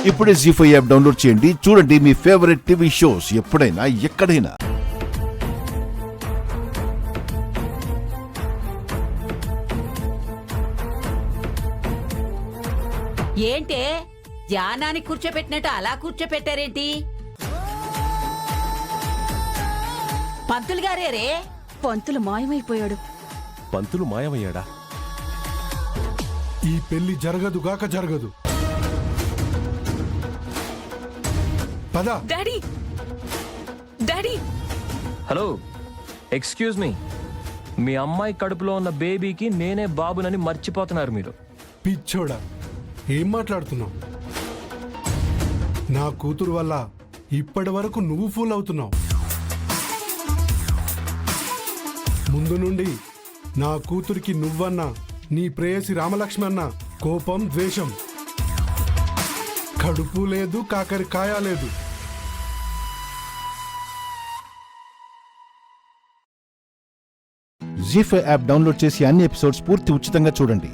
ఇప్పుడే జీ5 app download చేయండి. చూడండి మీ ఫేవరెట్ టీవీ షోస్ ఎప్పుడైనా ఎక్కడైనా. ఏంటే ధ్యానాన్ని కూర్చోపెట్టినట్టు అలా కూర్చోపెట్టారేంటి? పంతులు గారే రే. పంతులు మాయమైపోయాడు. పంతులు మాయమయ్యాడా? ఈ పెళ్లి జరగదుగాక జరగదు. పద. Daddy daddy hello, excuse me. మీ అమ్మాయి కడుపులో ఉన్న బేబీకి నేనే బాబునని మర్చిపోతున్నారు మీరు. పిచ్చోడా, ఏం మాట్లాడుతున్నావు? నా కూతురు వల్ల ఇప్పటి వరకు నువ్వు ఫూల్ అవుతున్నావు. ముందు నుండి నా కూతురికి నువ్వన్నా నీ ప్రేయసి రామలక్ష్మణ కోపం, ద్వేషం. కడుపు లేదు, కాకరకాయ లేదు. జీ5 యాప్ డౌన్లోడ్ చేసి అన్ని ఎపిసోడ్స్ పూర్తి ఉచితంగా చూడండి.